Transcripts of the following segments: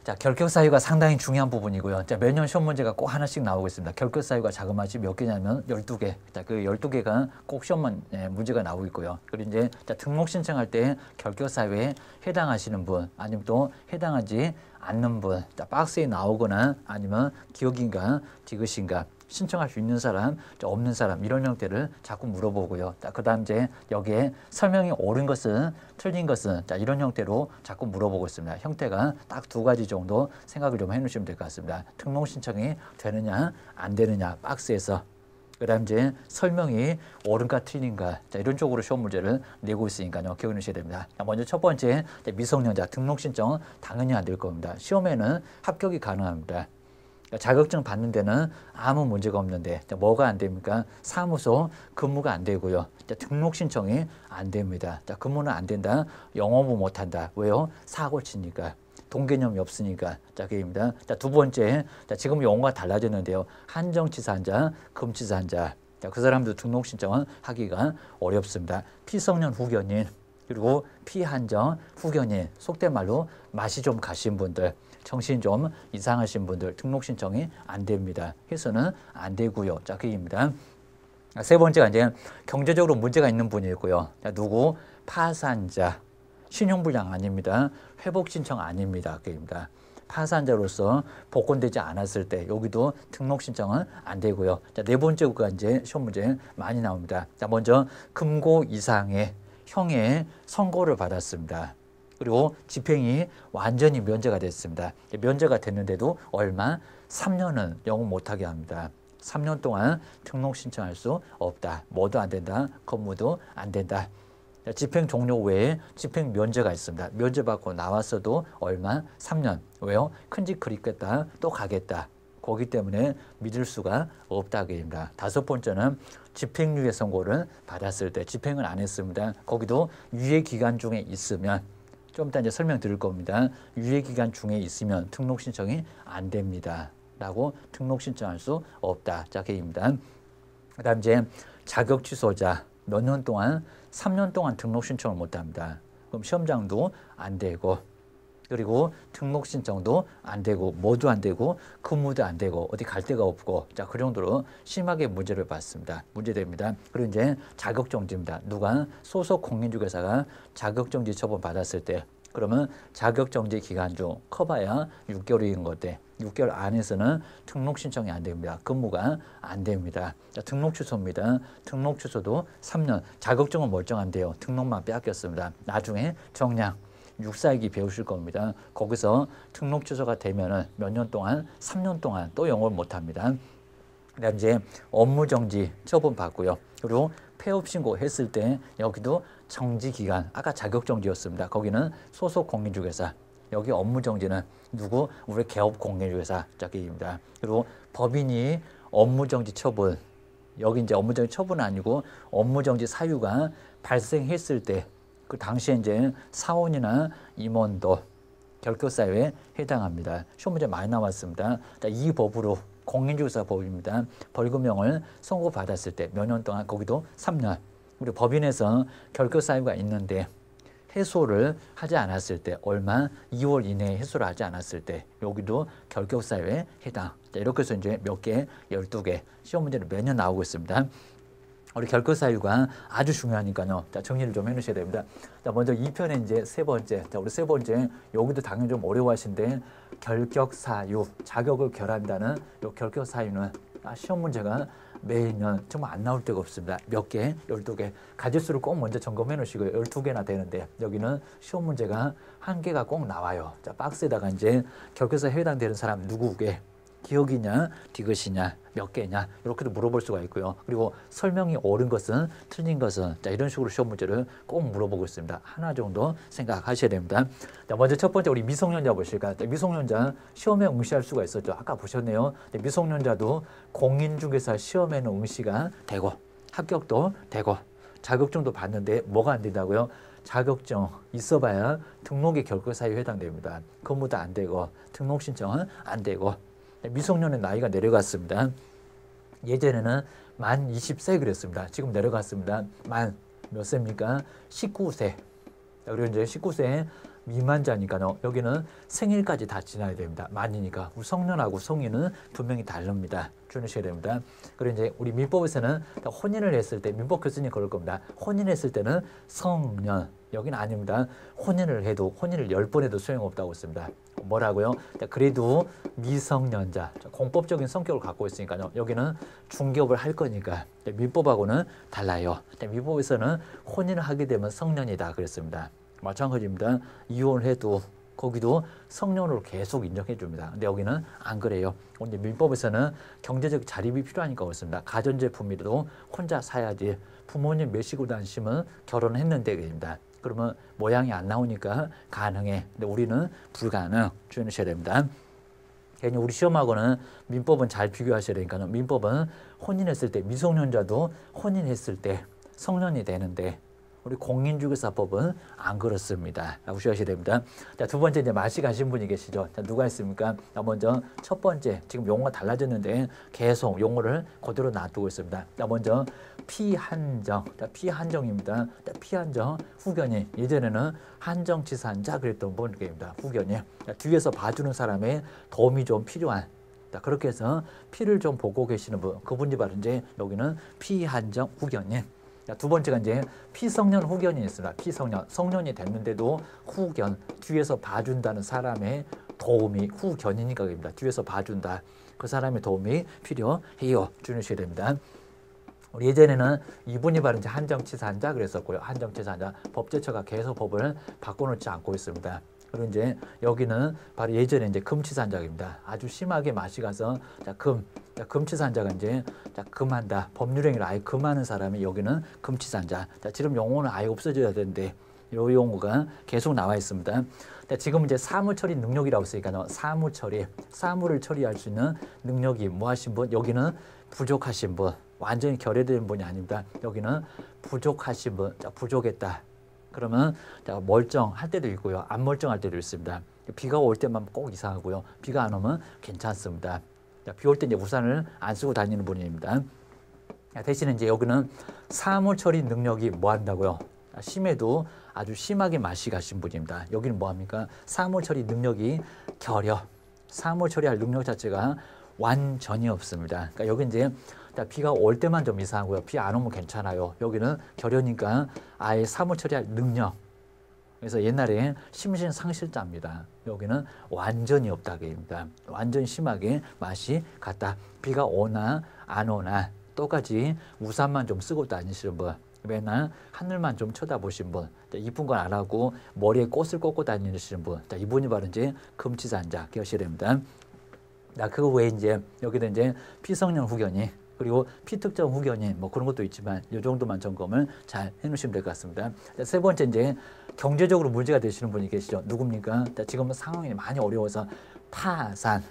자, 결격 사유가 상당히 중요한 부분이고요. 자, 매년 시험 문제가 꼭 하나씩 나오고 있습니다. 결격 사유가 자그마치 몇 개냐면 12개. 자, 그 12개가 꼭 시험 문제가 나오고 있고요. 그리고 이제 자, 등록 신청할 때 결격 사유에 해당하시는 분, 아니면 또 해당하지 않는 분, 자, 박스에 나오거나 아니면 기억인가, 디귿인가, 신청할 수 있는 사람, 없는 사람 이런 형태를 자꾸 물어보고요. 자, 그다음 이제 여기에 설명이 옳은 것은 틀린 것은 자, 이런 형태로 자꾸 물어보고 있습니다. 형태가 딱 두 가지 정도 생각을 좀 해놓으시면 될 것 같습니다. 등록 신청이 되느냐 안 되느냐 박스에서 그다음 이제 설명이 옳은가 틀린가 자, 이런 쪽으로 시험 문제를 내고 있으니까요. 기억해 놓으셔야 됩니다. 자, 먼저 첫 번째 미성년자 등록 신청 당연히 안 될 겁니다. 시험에는 합격이 가능합니다. 자격증 받는 데는 아무 문제가 없는데 뭐가 안 됩니까? 사무소 근무가 안 되고요. 등록 신청이 안 됩니다. 자, 근무는 안 된다. 영업은 못 한다. 왜요? 사고 치니까. 동개념이 없으니까. 자, 그입니다. 자, 두 번째. 자, 지금 용어가 달라졌는데요. 한정치사한자, 금치사한자. 자, 그 사람도 등록 신청은 하기가 어렵습니다. 피성년 후견인 그리고 피한정 후견인 속된 말로 맛이 좀 가신 분들 정신이 좀 이상하신 분들 등록 신청이 안 됩니다. 해서는 안 되고요. 자, 그입니다. 세 번째가 이제 경제적으로 문제가 있는 분이고요. 자, 누구? 파산자. 신용불량 아닙니다. 회복 신청 아닙니다. 그입니다. 파산자로서 복권되지 않았을 때 여기도 등록 신청은 안 되고요. 자, 네 번째가 이제 시험 문제 많이 나옵니다. 자, 먼저 금고 이상의 형의 선고를 받았습니다. 그리고 집행이 완전히 면제가 됐습니다. 면제가 됐는데도 얼마? 3년은 영업 못하게 합니다. 3년 동안 등록 신청할 수 없다. 뭐도 안 된다. 건무도 안 된다. 집행 종료 외에 집행 면제가 있습니다. 면제받고 나왔어도 얼마? 3년. 왜요? 큰집 그립겠다. 또 가겠다. 거기 때문에 믿을 수가 없다입니다. 다섯 번째는 집행유예 선고를 받았을 때 집행을 안 했습니다. 거기도 유예 기간 중에 있으면 좀 이따 이제 설명드릴 겁니다. 유예 기간 중에 있으면 등록 신청이 안 됩니다. 라고 등록 신청할 수 없다. 자, 그입니다. 그다음 이제 자격 취소자 몇 년 동안 3년 동안 등록 신청을 못 합니다. 그럼 시험장도 안 되고 그리고 등록 신청도 안 되고 모두 안 되고 근무도 안 되고 어디 갈 데가 없고 자, 그 정도로 심하게 문제를 받습니다. 문제됩니다. 그리고 이제 자격정지입니다. 누가 소속 공인중개사가 자격정지 처분 받았을 때 그러면 자격정지 기간 중 커봐야 6개월인 건데 6개월 안에서는 등록 신청이 안 됩니다. 근무가 안 됩니다. 자, 등록 취소입니다. 등록 취소도 3년. 자격증은 멀쩡한데요. 등록만 빼앗겼습니다. 나중에 정량. 육사일기 배우실 겁니다. 거기서 등록 취소가 되면은 몇 년 동안, 3년 동안 또 영업을 못 합니다. 그다음 이제 업무 정지 처분 받고요. 그리고 폐업 신고했을 때 여기도 정지 기간, 아까 자격 정지였습니다. 거기는 소속 공인중개사. 여기 업무 정지는 누구? 우리 개업 공인중개사 자기입니다. 그리고 법인이 업무 정지 처분. 여기 이제 업무 정지 처분은 아니고 업무 정지 사유가 발생했을 때 그 당시에 이제 사원이나 임원도 결격 사유에 해당합니다. 시험 문제 많이 나왔습니다. 자, 이 법으로 공인중개사 법입니다. 벌금형을 선고받았을 때 몇 년 동안 거기도 3년. 우리 법인에서 결격 사유가 있는데 해소를 하지 않았을 때 얼마? 2월 이내에 해소를 하지 않았을 때 여기도 결격 사유에 해당. 자, 이렇게 해서 이제 몇 개? 12개. 시험 문제는 매년 나오고 있습니다. 우리 결격 사유가 아주 중요하니까요. 자, 정리를 좀 해놓으셔야 됩니다. 자, 먼저 2편에 이제 세 번째. 자, 우리 세 번째. 여기도 당연히 좀 어려워하신데 결격 사유, 자격을 결한다는 요 결격 사유는 시험 문제가 매년 정말 안 나올 데가 없습니다. 몇 개? 12개. 가지수를 꼭 먼저 점검해 놓으시고요. 12개나 되는데 여기는 시험 문제가 한 개가 꼭 나와요. 자, 박스에다가 이제 결격사유에 해당되는 사람 누구게? 기억이냐, 디귿이냐, 몇 개냐 이렇게도 물어볼 수가 있고요. 그리고 설명이 옳은 것은 틀린 것은 자, 이런 식으로 시험 문제를 꼭 물어보고 있습니다. 하나 정도 생각하셔야 됩니다. 자, 먼저 첫 번째 우리 미성년자 보실까요? 미성년자 시험에 응시할 수가 있었죠. 아까 보셨네요. 미성년자도 공인중개사 시험에는 응시가 되고 합격도 되고 자격증도 받는데 뭐가 안 된다고요? 자격증 있어봐야 등록의 결격 사유에 해당됩니다. 근무도 안 되고 등록 신청은 안 되고 미성년의 나이가 내려갔습니다. 예전에는 만 20세 그랬습니다. 지금 내려갔습니다. 만 몇 세입니까? 19세. 그리고 이제 19세에 미만자니까요. 여기는 생일까지 다 지나야 됩니다. 만이니까. 우리 성년하고 성인은 분명히 다릅니다. 주의하셔야 됩니다. 그리고 이제 우리 민법에서는 혼인을 했을 때 민법 교수님 그럴 겁니다. 혼인했을 때는 성년. 여기는 아닙니다. 혼인을 해도 혼인을 10번 해도 소용없다고 했습니다. 뭐라고요? 그래도 미성년자, 공법적인 성격을 갖고 있으니까요. 여기는 중개업을 할 거니까 민법하고는 달라요. 민법에서는 혼인을 하게 되면 성년이다 그랬습니다. 마찬가지입니다. 이혼을 해도 거기도 성년으로 계속 인정해 줍니다. 근데 여기는 안 그래요. 근데 민법에서는 경제적 자립이 필요하니까 그렇습니다. 가전제품이라도 혼자 사야지. 부모님 모시고 다니시면 결혼했는데 그럽니다. 그러면 모양이 안 나오니까 가능해. 근데 우리는 불가능. 주의하셔야 됩니다. 괜히 우리 시험하고는 민법은 잘 비교하셔야 되니까 민법은 혼인했을 때 미성년자도 혼인했을 때 성년이 되는데 우리 공인중개사법은 안 그렇습니다. 아셔야 됩니다. 자, 두 번째 이제 마시 가신 분이 계시죠. 자, 누가 있습니까? 자, 먼저 첫 번째 지금 용어가 달라졌는데 계속 용어를 그대로 놔두고 있습니다. 자, 먼저 피한정. 자, 피한정입니다. 자, 피한정 후견인. 예전에는 한정치산자 그랬던 분입니다. 후견인. 자, 뒤에서 봐주는 사람의 도움이 좀 필요한. 자, 그렇게 해서 피를 좀 보고 계시는 분, 그분이 바로 이제 여기는 피한정 후견인. 자, 두 번째가 이제 피성년 후견이 있습니다. 피성년, 성년이 됐는데도 후견, 뒤에서 봐준다는 사람의 도움이 후견이니까 입니다. 뒤에서 봐준다. 그 사람의 도움이 필요해요. 주의하셔야 됩니다. 우리 예전에는 이분이 바로 이제 한정치산자 그랬었고요. 한정치산자 법제처가 계속 법을 바꿔놓지 않고 있습니다. 그리고 이제 여기는 바로 예전에 이제 금치산자입니다. 아주 심하게 맛이 가서 자, 금치산자가 이제 자, 금한다. 법률행위를 아예 금하는 사람이 여기는 금치산자. 자, 지금 용어는 아예 없어져야 되는데 이 용어가 계속 나와 있습니다. 자, 지금 이제 사무처리 능력이라고 했으니까요. 사무처리, 사무를 처리할 수 있는 능력이 뭐하신 분? 여기는 부족하신 분, 완전히 결여된 분이 아닙니다. 여기는 부족하신 분, 자, 부족했다. 그러면 멀쩡할 때도 있고요. 안 멀쩡할 때도 있습니다. 비가 올 때만 꼭 이상하고요. 비가 안 오면 괜찮습니다. 비 올 때 이제 우산을 안 쓰고 다니는 분입니다. 대신에 이제 여기는 사무 처리 능력이 뭐 한다고요? 심해도 아주 심하게 맛이 가신 분입니다. 여기는 뭐 합니까? 사무 처리 능력이 결여. 사무 처리할 능력 자체가 완전히 없습니다. 그러니까 여기 이제 비가 올 때만 좀 이상하고요. 비 안 오면 괜찮아요. 여기는 결여니까 아예 사무 처리할 능력. 그래서 옛날에 심신상실자입니다. 여기는 완전히 없다 그입니다. 완전히 심하게 맛이 갔다. 비가 오나 안 오나 똑같이 우산만 좀 쓰고 다니시는 분. 맨날 하늘만 좀 쳐다보신 분. 이쁜 건 안 하고 머리에 꽃을 꽂고 다니시는 분. 이분이 바로 이제 금치산자 기억하셔야 됩니다. 그 외에 이제 여기도 이제 피성년 후견이 그리고 피특정 후견인 뭐 그런 것도 있지만 이 정도만 점검을 잘 해놓으시면 될 것 같습니다. 세 번째 이제 경제적으로 문제가 되시는 분이 계시죠. 누굽니까? 지금 상황이 많이 어려워서 파산.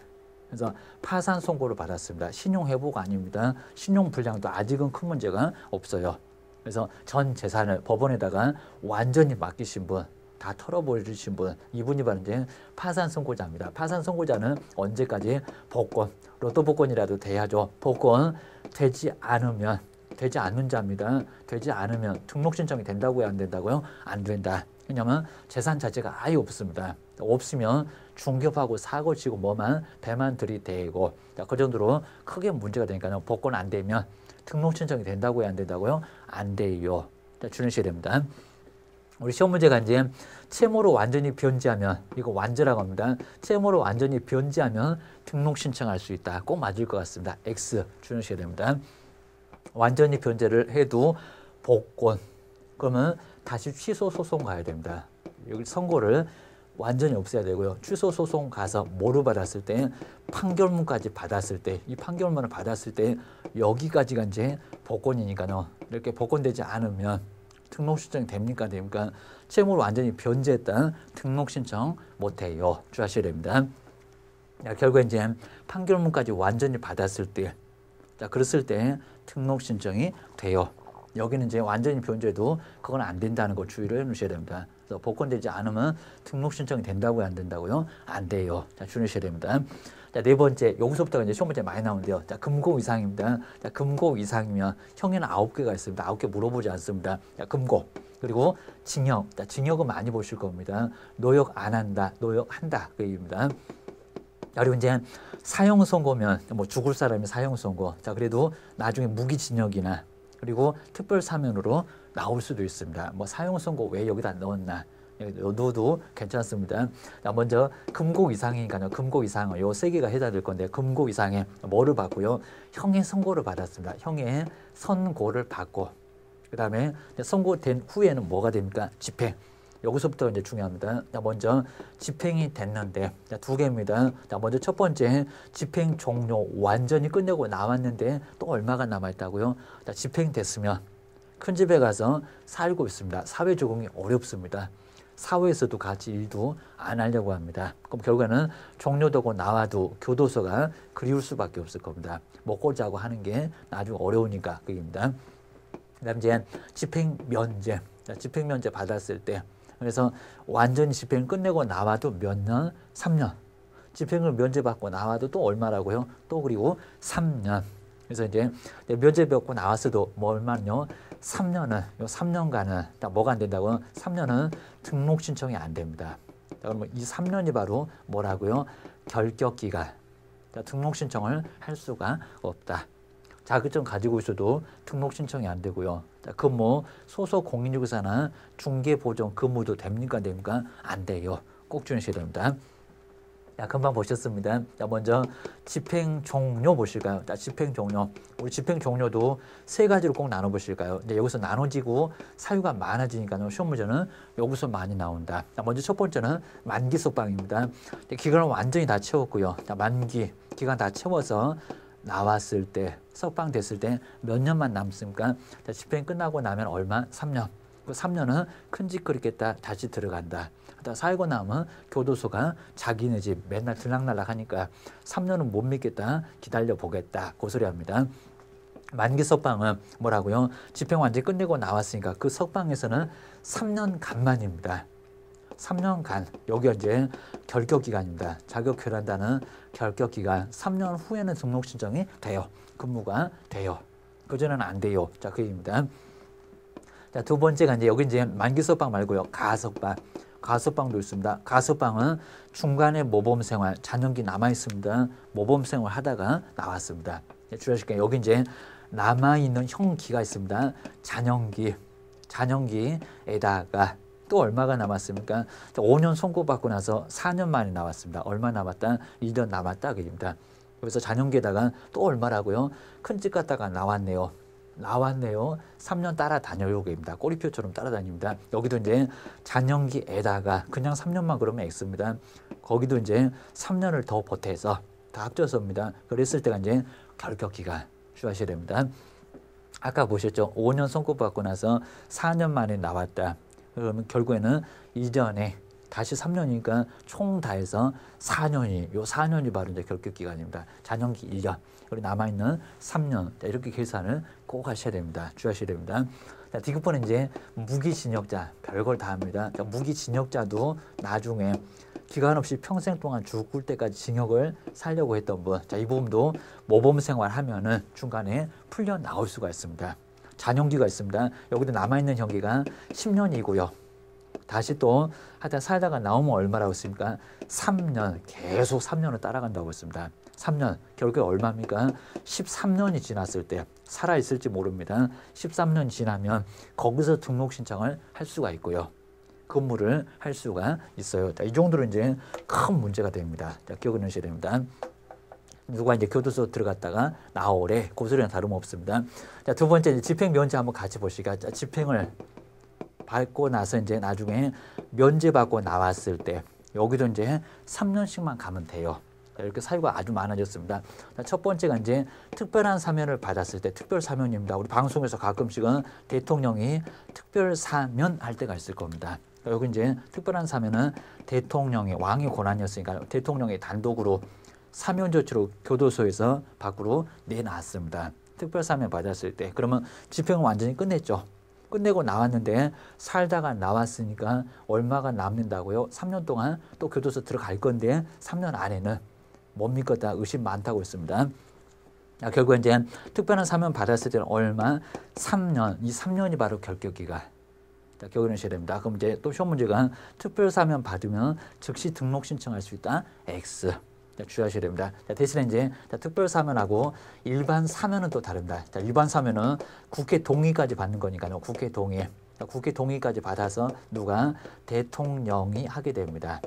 그래서 파산 선고를 받았습니다. 신용 회복 아닙니다. 신용 불량도 아직은 큰 문제가 없어요. 그래서 전 재산을 법원에다가 완전히 맡기신 분. 다 털어버리신 분, 이분이 바로 이제 파산 선고자입니다. 파산 선고자는 언제까지 복권, 로또 복권이라도 돼야죠. 복권 되지 않으면, 되지 않는 자입니다. 되지 않으면 등록 신청이 된다고요, 안 된다고요? 안 된다. 왜냐하면 재산 자체가 아예 없습니다. 없으면 중개업하고 사고치고 뭐만 배만 들이대고 그 정도로 크게 문제가 되니까요. 복권 안 되면 등록 신청이 된다고요, 안 된다고요? 안 돼요. 주의하셔야 됩니다. 우리 시험 문제가 이제 채무로 완전히 변제하면 이거 완전라고 합니다. 채무로 완전히 변제하면 등록 신청할 수 있다. 꼭 맞을 것 같습니다. X 주의하셔야 됩니다. 완전히 변제를 해도 복권 그러면 다시 취소 소송 가야 됩니다. 여기 선고를 완전히 없애야 되고요. 취소 소송 가서 뭐로 받았을 때 판결문까지 받았을 때 이 판결문을 받았을 때 여기까지가 이제 복권이니까요. 이렇게 복권되지 않으면 등록 신청 됩니까? 됩니까? 채무를 완전히 변제했다. 등록 신청 못해요. 주의하셔야 됩니다. 결국에 이제 판결문까지 완전히 받았을 때, 그랬을 때 등록 신청이 돼요. 여기는 이제 완전히 변제도 그건 안 된다는 거 주의를 해놓으셔야 됩니다. 그래서 복권되지 않으면 등록 신청이 된다고요? 안 된다고요? 안 돼요. 주의하셔야 됩니다. 자, 네 번째, 여기서부터 이제 시험 문제 많이 나오는데요. 자, 금고 이상입니다. 자, 금고 이상이면 형에는 9개가 있습니다. 9개 물어보지 않습니다. 자, 금고. 그리고 징역. 자, 징역은 많이 보실 겁니다. 노역 안 한다, 노역한다. 그 얘기입니다. 그리고 이제 사형 선고면 뭐 죽을 사람이 사형 선고. 자, 그래도 나중에 무기징역이나 그리고 특별 사면으로 나올 수도 있습니다. 뭐 사형 선고 왜 여기다 넣었나? 넣어도 괜찮습니다. 자, 먼저 금고 이상이니까요. 금고 이상은 요 세 개가 해당될 건데 금고 이상에 뭐를 받고요? 형의 선고를 받았습니다. 형의 선고를 받고 그 다음에 선고된 후에는 뭐가 됩니까? 집행. 여기서부터 이제 중요합니다. 자, 먼저 집행이 됐는데 자, 두 개입니다. 자, 먼저 첫 번째 집행 종료 완전히 끝내고 나왔는데 또 얼마가 남아있다고요? 자, 집행됐으면 큰 집에 가서 살고 있습니다. 사회 적응이 어렵습니다. 사회에서도 같이 일도 안 하려고 합니다. 그럼 결과는 종료되고 나와도 교도소가 그리울 수밖에 없을 겁니다. 먹고 자고 하는 게 나중에 어려우니까 그입니다. 그다음 이제 집행 면제, 집행 면제 받았을 때 그래서 완전히 집행 끝내고 나와도 몇 년? 3년. 집행을 면제받고 나와도 또 얼마라고요? 또 그리고 3년. 그래서 이제 면제받고 나왔어도 뭐 얼마는요? 3년은 요 3년간은 뭐가 안 된다고요? 3년은 등록 신청이 안 됩니다. 자, 그러면 이 3년이 바로 뭐라고요? 결격 기간. 자, 등록 신청을 할 수가 없다. 자격증 가지고 있어도 등록 신청이 안 되고요. 자, 근무, 소속 공인중개사나 중개보증 근무도 됩니까? 안 됩니까? 안 돼요. 꼭 주의하셔야 됩니다. 자, 금방 보셨습니다. 자, 먼저 집행 종료 보실까요? 자, 집행 종료. 우리 집행 종료도 세 가지로 꼭 나눠 보실까요? 이제 여기서 나눠지고 사유가 많아지니까요. 시험 문제는 여기서 많이 나온다. 자, 먼저 첫 번째는 만기 석방입니다. 기간을 완전히 다 채웠고요. 자, 만기 기간 다 채워서 나왔을 때 석방됐을 때 몇 년만 남습니까? 자, 집행 끝나고 나면 얼마? 3년. 그 3년은 큰 집 그리겠다. 다시 들어간다. 살고 나면 교도소가 자기네 집 맨날 들락날락 하니까 3년은 못 믿겠다. 기다려 보겠다. 그 소리 합니다. 만기 석방은 뭐라고요? 집행 완전히 끝내고 나왔으니까 그 석방에서는 3년간만입니다. 3년간 여기 이제 결격 기간입니다. 자격 교란다는 결격 기간 3년 후에는 등록 신청이 돼요. 근무가 돼요. 그전에는 안 돼요. 자, 그 얘기입니다. 자, 두 번째가 이제 여기 이제 만기 석방 말고요. 가석방. 가석방도 있습니다. 가석방은 중간에 모범 생활, 잔영기 남아 있습니다. 모범 생활 하다가 나왔습니다. 주의하실게요. 여기 이제 남아 있는 형기가 있습니다. 잔영기, 잔영기에다가 또 얼마가 남았습니까? 5년 선고받고 나서 4년 만에 나왔습니다. 얼마 남았다? 1년 남았다. 그입니다. 그래서 잔영기에다가 또 얼마라고요? 큰 집 갔다가 나왔네요. 3년 따라다녀요. 그입니다. 꼬리표처럼 따라다닙니다. 여기도 이제 잔영기에다가 그냥 3년만 그러면 X입니다. 거기도 이제 3년을 더 보태서 다 합쳐서입니다. 그랬을 때가 이제 결격기간 주의하셔야 됩니다. 아까 보셨죠? 5년 선고받고 나서 4년 만에 나왔다. 그러면 결국에는 이전에 다시 3년이니까 총 다 해서 4년이, 요 4년이 바로 이제 결격 기간입니다. 잔영기 1년, 그리고 남아있는 3년, 이렇게 계산을 꼭 하셔야 됩니다. 주의하셔야 됩니다. 자, 디귿번은 이제 무기징역자, 별걸 다 합니다. 자, 무기징역자도 나중에 기간 없이 평생 동안 죽을 때까지 징역을 살려고 했던 분, 자, 이 부분도 모범 생활 하면은 중간에 풀려 나올 수가 있습니다. 잔영기가 있습니다. 여기도 남아있는 형기가 10년이고요. 다시 또 하다 살다가 나오면 얼마라고 했습니까? 3년, 계속 3년을 따라간다고 했습니다. 3년, 결국에 얼마입니까? 13년이 지났을 때 살아있을지 모릅니다. 13년 지나면 거기서 등록 신청을 할 수가 있고요. 근무를 할 수가 있어요. 자, 이 정도로 이제 큰 문제가 됩니다. 자, 기억을 하셔야 됩니다. 누가 이제 교도소 들어갔다가 나오래. 그 소리는 다름없습니다. 자, 두 번째 이제 집행 면제 한번 같이 보시까. 자, 집행을 받고 나서 이제 나중에 면제 받고 나왔을 때 여기도 이제 3년씩만 가면 돼요. 이렇게 사유가 아주 많아졌습니다. 자, 첫 번째가 이제 특별한 사면을 받았을 때 특별 사면입니다. 우리 방송에서 가끔씩은 대통령이 특별 사면 할 때가 있을 겁니다. 여기 이제 특별한 사면은 대통령의 왕의 권한이었으니까 대통령이 단독으로 사면 조치로 교도소에서 밖으로 내놨습니다. 특별 사면 받았을 때 그러면 집행을 완전히 끝냈죠. 끝내고 나왔는데 살다가 나왔으니까 얼마가 남는다고요? 3년 동안 또 교도소 들어갈 건데 3년 안에는 뭡니까? 다 의심 많다고 했습니다. 결국 이제 특별한 사면 받았을 때는 얼마? 3년. 이 3년이 바로 결격기간. 기억해주셔야 됩니다. 그럼 이제 또 시험 문제가 특별 사면 받으면 즉시 등록 신청할 수 있다. X. 주의하셔야 됩니다. 대신에 이제 특별 사면하고 일반 사면은 또 다릅니다. 일반 사면은 국회 동의까지 받는 거니까요. 국회 동의. 국회 동의까지 받아서 누가? 대통령이 하게 됩니다.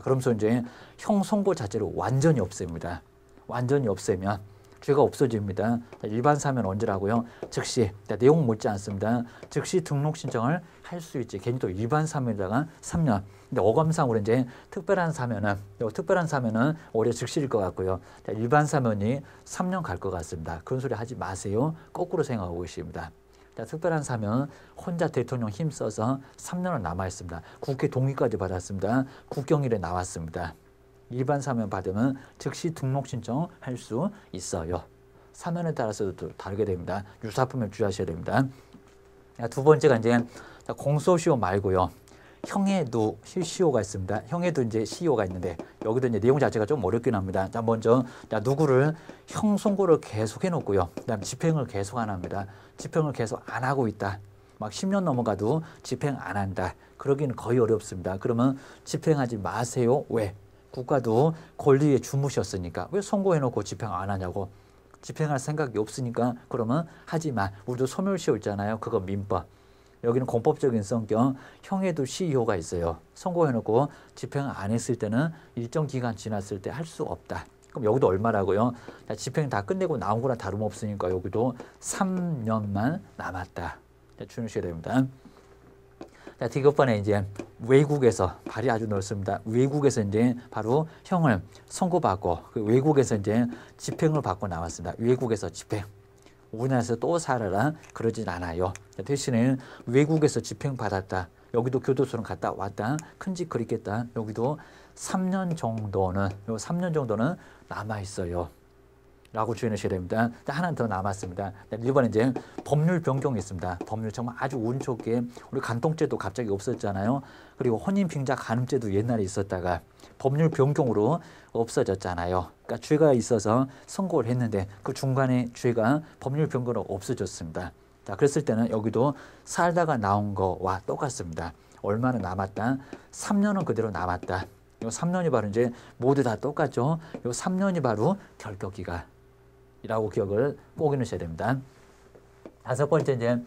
그러면서 이제 형 선고 자체로 완전히 없앱니다. 완전히 없애면 죄가 없어집니다. 일반 사면 언제라고요? 즉시. 내용 묻지 않습니다. 즉시 등록 신청을 할 수 있지. 괜히 또 일반 사면에다가 3년. 근데 어감상으로 이제 특별한 사면은 오히려 즉시일 것 같고요. 일반 사면이 3년 갈 것 같습니다. 그런 소리 하지 마세요. 거꾸로 생각하고 계십니다. 특별한 사면 혼자 대통령 힘써서 3년을 남아 있습니다. 국회 동의까지 받았습니다. 국경일에 나왔습니다. 일반 사면 받으면 즉시 등록 신청할 수 있어요. 사면에 따라서도 다르게 됩니다. 유사품을 주의하셔야 됩니다. 두 번째가 이제 공소시효 말고요. 형해도 시효가 있습니다. 형해도 이제 시효가 있는데 여기도 이제 내용 자체가 좀 어렵긴 합니다. 자, 먼저 누구를 형 선고를 계속 해놓고요. 그다음 집행을 계속 안 합니다. 집행을 계속 안 하고 있다. 막 10년 넘어가도 집행 안 한다. 그러기는 거의 어렵습니다. 그러면 집행하지 마세요. 왜? 국가도 권리에 주무셨으니까. 왜 선고해놓고 집행 안 하냐고. 집행할 생각이 없으니까 그러면 하지 마. 우리도 소멸시효 있잖아요. 그거 민법. 여기는 공법적인 성격, 형해도 시효가 있어요. 선고해놓고 집행 안 했을 때는 일정 기간 지났을 때 할 수 없다. 그럼 여기도 얼마라고요? 집행 다 끝내고 나온 거랑 다름없으니까 여기도 3년만 남았다. 주의하셔야 됩니다. 자, 디귿번에 이제 외국에서 발이 아주 넓습니다. 외국에서 이제 바로 형을 선고받고 그 외국에서 이제 집행을 받고 나왔습니다. 외국에서 집행. 우리나라에서 또 살아라 그러진 않아요. 대신에 외국에서 집행받았다. 여기도 교도소는 갔다 왔다. 큰 집 그리겠다. 여기도 3년 정도는 요 3년 정도는 남아 있어요. 라고 주의하셔야 됩니다. 하나 더 남았습니다. 이번에 이제 법률 변경이 있습니다. 법률 정말 아주 운 좋게 우리 간통죄도 갑자기 없었잖아요. 그리고 혼인빙자 간음죄도 옛날에 있었다가 법률 변경으로 없어졌잖아요. 그러니까 죄가 있어서 선고를 했는데 그 중간에 죄가 법률 변경으로 없어졌습니다. 자, 그랬을 때는 여기도 살다가 나온 거와 똑같습니다. 얼마나 남았다? 3년은 그대로 남았다. 요 3년이 바로 이제 모두 다 똑같죠. 요 3년이 바로 결격기간이라고 기억을 꼭 해놓으셔야 됩니다. 다섯 번째 이제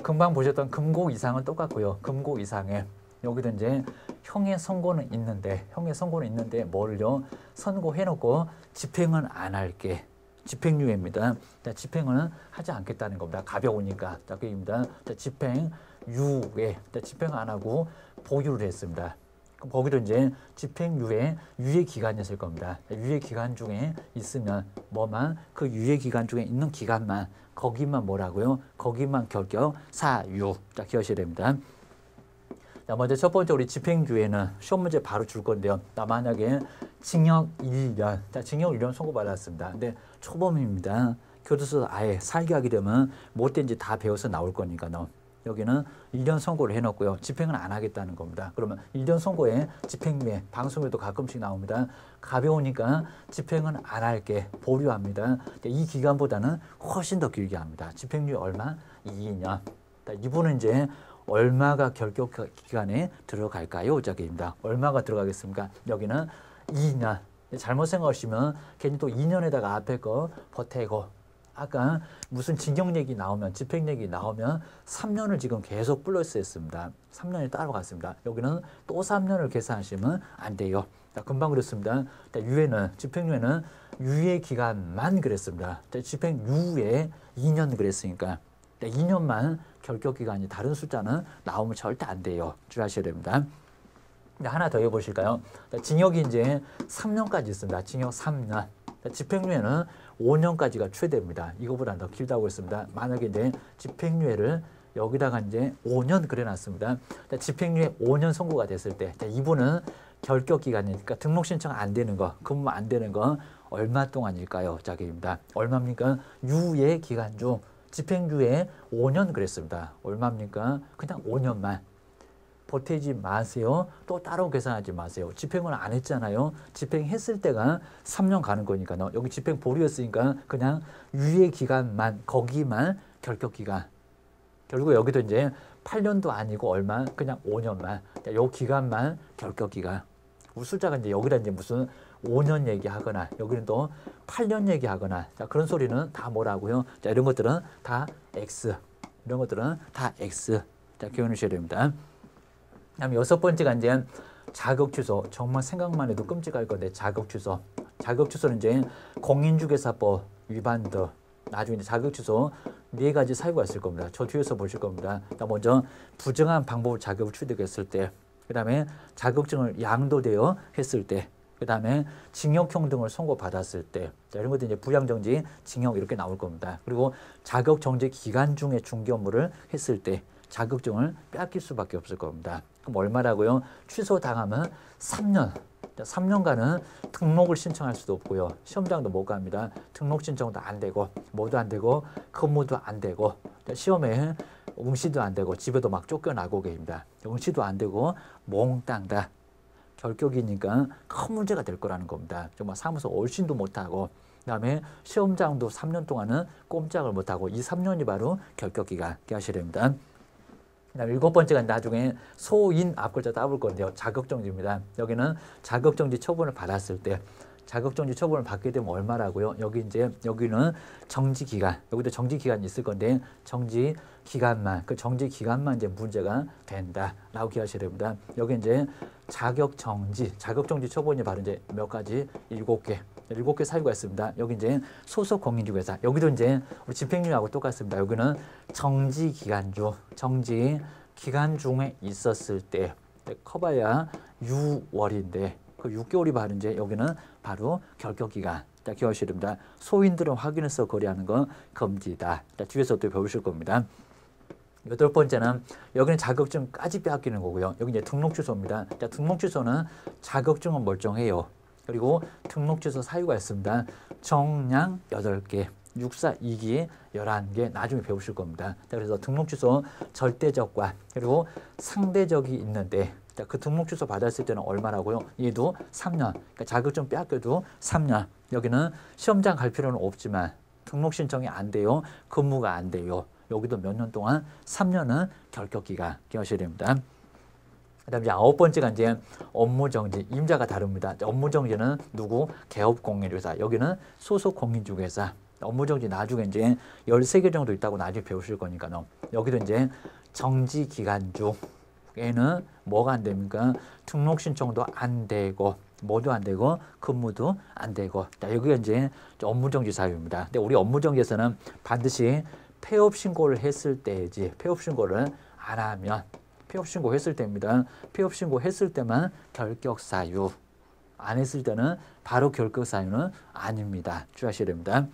금방 보셨던 금고 이상은 똑같고요. 금고 이상에 여기도 이제 형의 선고는 있는데 뭐를요? 선고해놓고 집행은 안 할게. 집행유예입니다. 집행은 하지 않겠다는 겁니다. 가벼우니까. 자, 그입니다. 집행유예. 집행 안 하고 보유를 했습니다. 그럼 거기도 이제 집행유예, 유예기간이었을 겁니다. 유예기간 중에 있으면 그 유예기간 중에 있는 기간만, 거기만 뭐라고요? 거기만 결격, 사유. 자, 기억하셔야 됩니다. 자, 먼저 첫 번째 우리 집행유예는 시험 문제 바로 줄 건데요. 나 만약에 징역 1년, 자, 징역 1년 선고받았습니다. 근데 초범입니다. 교도소 아예 살게 하게 되면 못된 짓 다 배워서 나올 거니까 여기는 1년 선고를 해놓고요. 집행은 안 하겠다는 겁니다. 그러면 1년 선고에 집행유예, 방송에도 가끔씩 나옵니다. 가벼우니까 집행은 안 할게, 보류합니다. 이 기간보다는 훨씬 더 길게 합니다. 집행유예 얼마? 2년. 이분은 이제 얼마가 결격 기간에 들어갈까요? 저기입니다. 얼마가 들어가겠습니까? 여기는 2년. 잘못 생각하시면 괜히 또 2년에다가 앞에 거 보태고 아까 무슨 징역 얘기 나오면 집행 얘기 나오면 3년을 지금 계속 플러스 했습니다. 3년이 따로 갔습니다. 여기는 또 3년을 계산하시면 안 돼요. 자, 금방 그랬습니다. 유예는 집행유예는 유예 기간만 그랬습니다. 집행유예 2년 그랬으니까 2년만 결격 기간이 다른 숫자는 나오면 절대 안 돼요. 주의하셔야 됩니다. 하나 더 해보실까요? 징역이 이제 3년까지 있습니다. 징역 3년. 집행유예는 5년까지가 최대입니다. 이거보다 더 길다고 했습니다. 만약에 이제 집행유예를 여기다가 이제 5년 그려놨습니다. 집행유예 5년 선고가 됐을 때 이분은 결격 기간이니까 등록 신청 안 되는 거, 근무 안 되는 거 얼마 동안일까요? 자기입니다. 얼마입니까? 유예 기간 중 집행유예 5년 그랬습니다. 얼마입니까? 그냥 5년만. 보태지 마세요. 또 따로 계산하지 마세요. 집행을 안 했잖아요. 집행했을 때가 3년 가는 거니까요. 여기 집행 보류였으니까 그냥 유예 기간만, 거기만 결격 기간. 결국 여기도 이제 8년도 아니고 얼마, 그냥 5년만. 요 기간만 결격 기간. 숫자가 이제 여기다 이제 무슨 5년 얘기하거나 여기는 또 8년 얘기하거나 자, 그런 소리는 다 뭐라고요? 자, 이런 것들은 다 X. 이런 것들은 다 X. 자, 기억해 주셔야 됩니다. 그다음 6번째가 이제 자격 취소. 정말 생각만 해도 끔찍할 건데 자격 취소. 자격 취소는 이제 공인중개사법 위반들. 나중에 이제 자격 취소 4가지 사유가 있을 겁니다. 저 뒤에서 보실 겁니다. 먼저 부정한 방법으로 자격을 취득했을 때, 그 다음에 자격증을 양도되어 했을 때, 그 다음에 징역형 등을 선고받았을 때, 자, 이런 것도 이제 부양정지, 징역 이렇게 나올 겁니다. 그리고 자격정지 기간 중에 중개 업무를 했을 때 자격증을 빼앗길 수밖에 없을 겁니다. 그럼 얼마라고요? 취소당하면 3년. 3년간은 등록을 신청할 수도 없고요. 시험장도 못 갑니다. 등록 신청도 안 되고, 뭐도 안 되고, 근무도 안 되고, 시험에 응시도 안 되고, 집에도 막 쫓겨나고 계십니다. 응시도 안 되고, 몽땅 다 결격이니까 큰 문제가 될 거라는 겁니다. 정말 사무소 얼씬도 못하고, 그 다음에 시험장도 3년 동안은 꼼짝을 못하고, 이 3년이 바로 결격기간 기하셔야 됩니다. 그다음 7번째가 나중에 소인 앞글자 따볼 건데요. 자격정지입니다. 여기는 자격정지 처분을 받았을 때 자격정지 처분을 받게 되면 얼마라고요? 여기는 정지기간. 여기도 정지기간이 있을 건데 정지기간만 그 정지기간만 이제 문제가 된다라고 기하셔야 됩니다. 여기 이제 자격정지 처분이 바로 이제 몇 가지 7개 사유가 있습니다. 여기 이제 소속 공인중개사. 여기도 이제 우리 집행유예하고 똑같습니다. 여기는 정지 기간 중에 있었을 때 커봐야 6월인데 그 6개월이 바로 이제 여기는 바로 결격 기간. 자, 기억하셔야 됩니다. 소인들은 확인해서 거래하는 건 금지다. 자, 뒤에서 또 배우실 겁니다. 8번째는 여기는 자격증까지 빼앗기는 거고요. 여기 이제 등록 취소입니다. 자, 등록 취소는 자격증은 멀쩡해요. 그리고 등록 취소 사유가 있습니다. 정량 8개, 육사 2기 11개 나중에 배우실 겁니다. 자, 그래서 등록 취소 절대적과 그리고 상대적이 있는데 자, 그 등록 취소 받았을 때는 얼마라고요? 얘도 3년. 그러니까 자격증 빼앗겨도 3년. 여기는 시험장 갈 필요는 없지만 등록 신청이 안 돼요. 근무가 안 돼요. 여기도 몇 년 동안 3년은 결격기간 기억하셔야 됩니다. 그다음에 이제 9번째가 이제 업무정지, 임자가 다릅니다. 업무정지는 누구? 개업공인중개사. 여기는 소속 공인중개사. 업무정지 나중에 이제 13개 정도 있다고 나중에 배우실 거니까요. 여기도 이제 정지 기간 중에는 뭐가 안 됩니까? 등록 신청도 안 되고, 뭐도 안 되고, 근무도 안 되고. 자, 여기가 이제 업무정지 사유입니다. 근데 우리 업무정지에서는 반드시 폐업 신고를 했을 때지, 폐업 신고를 안 하면 폐업 신고 했을 때입니다. 폐업 신고 했을 때만 결격 사유. 안 했을 때는 바로 결격 사유는 아닙니다. 주의하셔야 됩니다.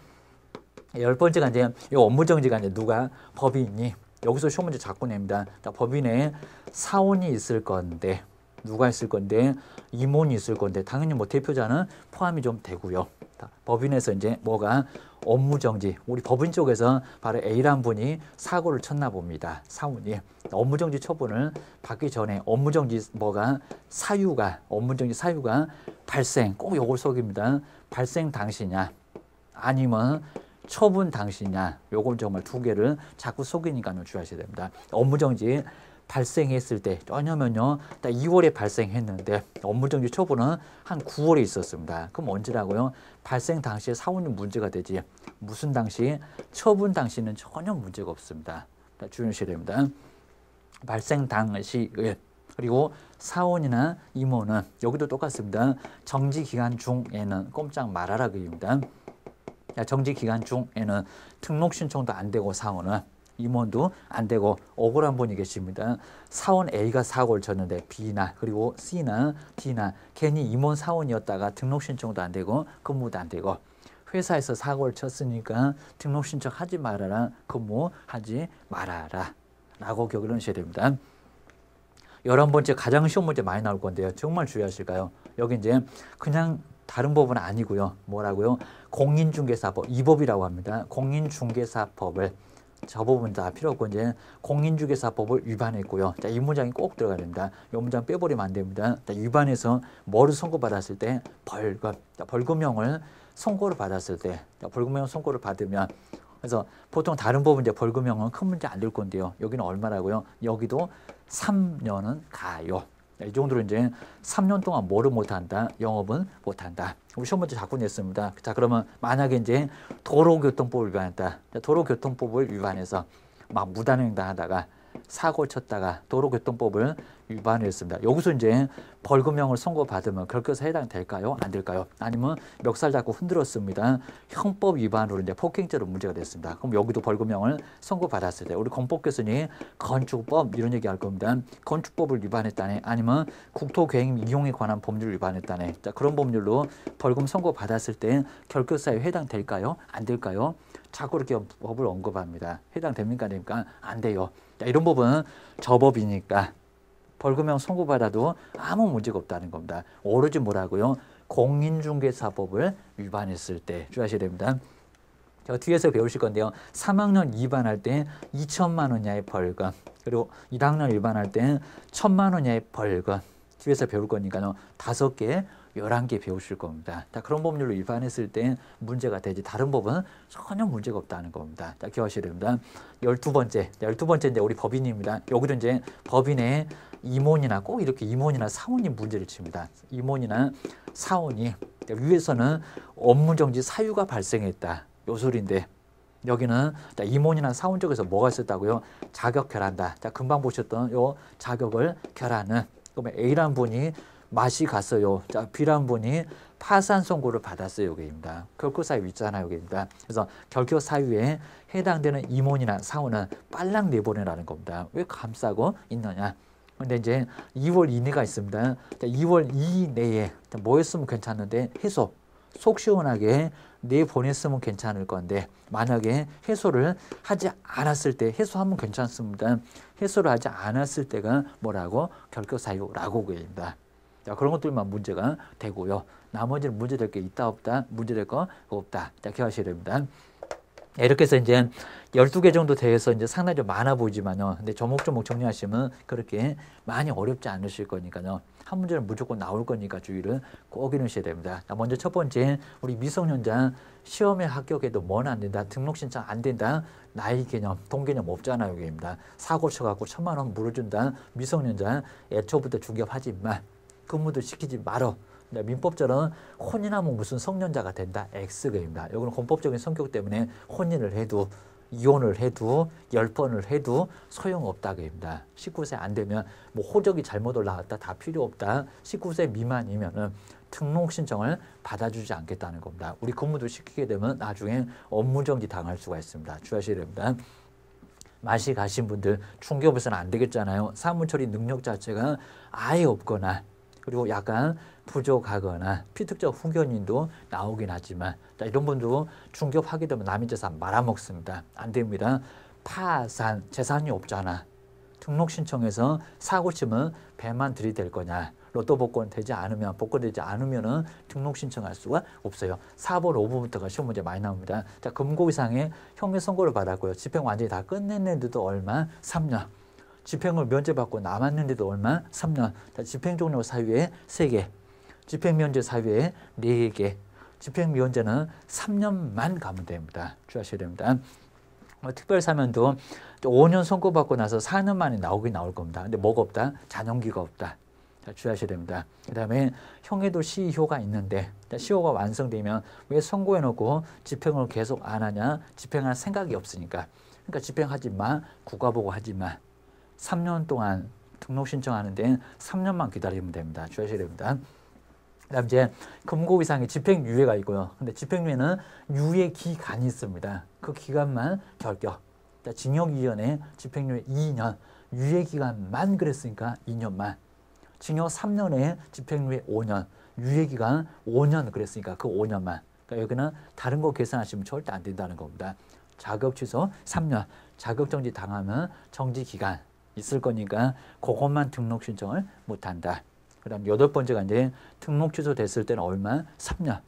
10번째가 이제 이 업무정지가 이제 누가 법인이 여기서 시험 문제 자꾸 냅니다. 자, 법인에 사원이 있을 건데 누가 있을 건데 임원이 있을 건데 당연히 뭐 대표자는 포함이 좀 되고요. 법인에서 이제 뭐가 업무정지, 우리 법인 쪽에서 바로 A라는 분이 사고를 쳤나 봅니다. 사원이 업무정지 처분을 받기 전에 업무정지 업무정지 사유가 발생, 꼭 요걸 속입니다. 발생 당시냐 아니면 처분 당시냐, 요걸 정말 2개를 자꾸 속이니까요. 주의하셔야 됩니다. 업무정지 발생했을 때, 왜냐면요, 2월에 발생했는데 업무정지 처분은 한 9월에 있었습니다. 그럼 언제라고요? 발생 당시에 사원이 문제가 되지. 무슨 당시? 처분 당시는 전혀 문제가 없습니다. 주의하셔야 됩니다. 발생 당시 그리고 사원이나 임원은 여기도 똑같습니다. 정지 기간 중에는 꼼짝 말아라 그입니다. 정지 기간 중에는 등록 신청도 안 되고 사원은 임원도 안 되고 억울한 분이 계십니다. 사원 A가 사고를 쳤는데 B나 그리고 C나 D나 괜히 임원 사원이었다가 등록 신청도 안 되고 근무도 안 되고 회사에서 사고를 쳤으니까 등록 신청하지 말아라, 근무하지 말아라 라고 기억을 하셔야 됩니다. 11번째 가장 쉬운 문제 많이 나올 건데요. 정말 주의하실까요? 여기 이제 그냥 다른 법은 아니고요. 뭐라고요? 공인중개사법, 이 법이라고 합니다. 공인중개사법을 저 부분 다 필요 없고 이제 공인중개사법을 위반했고요. 자, 이 문장이 꼭 들어가야 됩니다. 이 문장 빼버리면 안 됩니다. 자, 위반해서 뭐를 선고받았을 때 벌금, 자, 벌금형을 선고를 받았을 때, 자, 벌금형 선고를 받으면 그래서 보통 다른 법은 이제 벌금형은 큰 문제 안 될 건데요. 여기는 얼마라고요? 여기도 3년은 가요. 이 정도로 이제 3년 동안 뭐를 못한다? 영업은 못한다. 우리 시험 문제 자꾸 냈습니다. 자, 그러면 만약에 이제 도로교통법을 위반했다. 도로교통법을 위반해서 막 무단횡단하다가 사고 쳤다가 도로교통법을 위반했습니다. 여기서 이제 벌금형을 선고받으면 결격사 해당될까요? 안 될까요? 아니면 멱살 잡고 흔들었습니다. 형법 위반으로 이제 폭행죄로 문제가 됐습니다. 그럼 여기도 벌금형을 선고받았을 때 우리 건법 교수님 건축법 이런 얘기 할 겁니다. 건축법을 위반했다네 아니면 국토계획 이용에 관한 법률을 위반했다네. 자, 그런 법률로 벌금 선고받았을 때 결격사에 해당될까요? 안 될까요? 자꾸 이렇게 법을 언급합니다. 해당됩니까? 안 됩니까? 안 돼요. 자, 이런 법은 저법이니까 벌금형 선고받아도 아무 문제가 없다는 겁니다. 오로지 뭐라고요? 공인중개사법을 위반했을 때 주의하셔야 됩니다. 저 뒤에서 배우실 건데요. 3학년 위반할 때 2천만 원 이하의 벌금, 그리고 1학년 위반할 때 1,000만 원 이하의 벌금 뒤에서 배울 거니까요. 5개, 11개 배우실 겁니다. 자, 그런 법률로 위반했을 때 문제가 되지 다른 법은 전혀 문제가 없다는 겁니다. 자, 기억하셔야 됩니다. 12번째, 12번째인데 우리 법인입니다. 여기도 이제 법인의 임원이나 꼭 이렇게 임원이나 사원이 문제를 칩니다. 임원이나 사원이 위에서는 업무정지 사유가 발생했다. 요 소리인데 여기는 임원이나 사원 쪽에서 뭐가 있었다고요? 자격 결한다. 자, 금방 보셨던 요 자격을 결하는. 그러면 A라는 분이 맛이 갔어요. 자, B라는 분이 파산 선고를 받았어요. 여기입니다. 결격 사유 있잖아요. 여기입니다. 그래서 결격 사유에 해당되는 임원이나 사원은 빨랑 내보내라는 겁니다. 왜 감싸고 있느냐? 근데 이제 2월 이내가 있습니다. 자, 2월 2일 내에 뭐 했으면 괜찮은데 해소. 속 시원하게 내보냈으면 괜찮을 건데 만약에 해소를 하지 않았을 때 해소하면 괜찮습니다. 해소를 하지 않았을 때가 뭐라고? 결격 사유라고 그럽니다. 자, 그런 것들만 문제가 되고요. 나머지는 문제될 게 있다 없다? 문제될 거 없다. 자, 기억하셔야 됩니다. 이렇게 해서 이제 12개 정도 돼서 이제 상당히 좀 많아 보이지만요. 근데 조목조목 정리하시면 그렇게 많이 어렵지 않으실 거니까요. 한 문제는 무조건 나올 거니까 주의를 꼭 해놓으셔야 됩니다. 자, 먼저 첫 번째, 우리 미성년자 시험에 합격해도 뭐는 안 된다. 등록 신청 안 된다. 나이 개념, 돈 개념 없잖아요. 여기입니다. 사고 쳐갖고 1,000만 원 물어준다. 미성년자 애초부터 중개하지 마. 근무도 시키지 말어. 민법적으로는 혼인하면 무슨 성년자가 된다. X가입니다. 여기는 헌법적인 성격 때문에 혼인을 해도 이혼을 해도 10번을 해도 소용없다고입니다. 19세 안 되면 뭐 호적이 잘못 올라왔다. 다 필요 없다. 19세 미만이면은 등록 신청을 받아주지 않겠다는 겁니다. 우리 근무도 시키게 되면 나중에 업무정지 당할 수가 있습니다. 주의하셔야 됩니다. 맛이 가신 분들 중개업에서는 안 되겠잖아요. 사무처리 능력 자체가 아예 없거나 그리고 약간 부족하거나 피특적 후견인도 나오긴 하지만 자, 이런 분도 중개업하게 되면 남의 재산 말아먹습니다. 안 됩니다. 파산, 재산이 없잖아. 등록 신청해서 사고 치면 배만 들이댈 거냐. 로또 복권 되지 않으면 복권되지 않으면은 등록 신청할 수가 없어요. 4번 5번부터가 시험 문제 많이 나옵니다. 자, 금고 이상의 형의 선고를 받았고요. 집행 완전히 다 끝냈는데도 얼마? 3년. 집행을 면제받고 남았는데도 얼마? 3년. 자, 집행 종료 사유에 3개. 집행 면제 사유에 4개. 집행 면제는 3년만 가면 됩니다. 주의하셔야 됩니다. 특별 사면도 5년 선고받고 나서 4년 만에 나오긴 나올 겁니다. 근데 뭐가 없다? 잔용기가 없다. 자, 주의하셔야 됩니다. 그 다음에 형에도 시효가 있는데 시효가 완성되면 왜 선고해놓고 집행을 계속 안 하냐? 집행할 생각이 없으니까. 그러니까 집행하지 마. 국가보고 하지 마. 3년 동안 등록 신청하는데 3년만 기다리면 됩니다. 주의하셔야 됩니다. 그다음 이제 금고 이상의 집행유예가 있고요. 근데 집행유예는 유예 기간이 있습니다. 그 기간만 결격. 징역위원회 집행유예 2년, 유예 기간만 그랬으니까 2년만. 징역 3년에 집행유예 5년, 유예 기간 5년 그랬으니까 그 5년만. 그러니까 여기는 다른 거 계산하시면 절대 안 된다는 겁니다. 자격 취소 3년, 자격 정지 당하면 정지 기간 있을 거니까 그것만 등록 신청을 못 한다. 그다음 8번째가 이제 등록 취소됐을 때는 얼마? 3년.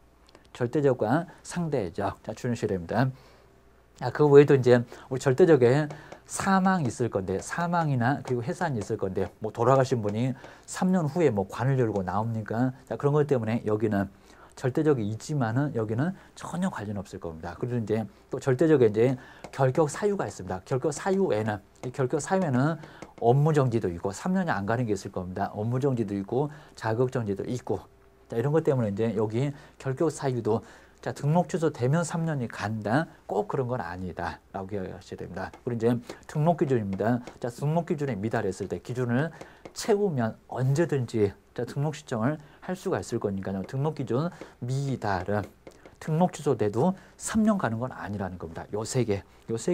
절대적과 상대적. 자, 주의하셔야 됩니다. 그 외에도 이제 우리 절대적인 사망이 있을 건데, 사망이나 그리고 해산이 있을 건데, 뭐 돌아가신 분이 3년 후에 뭐 관을 열고 나옵니까? 자, 그런 것 때문에 여기는 절대적이 있지만은 여기는 전혀 관련 없을 겁니다. 그리고 이제 또 절대적인 이제 결격 사유가 있습니다. 결격 사유에는, 이 결격 사유에는 업무 정지도 있고 3년이 안 가는 게 있을 겁니다. 업무 정지도 있고 자격 정지도 있고, 자, 이런 것 때문에 이제 여기 결격 사유도, 자, 등록 취소 되면 3년이 간다. 꼭 그런 건 아니다. 라고 기억하셔야 됩니다. 그리고 이제 등록 기준입니다. 자, 등록 기준에 미달했을 때 기준을 채우면 언제든지, 자, 등록 신청을 할 수가 있을 거니까요. 등록 기준 미달은 등록 취소돼도 3년 가는 건 아니라는 겁니다. 요 세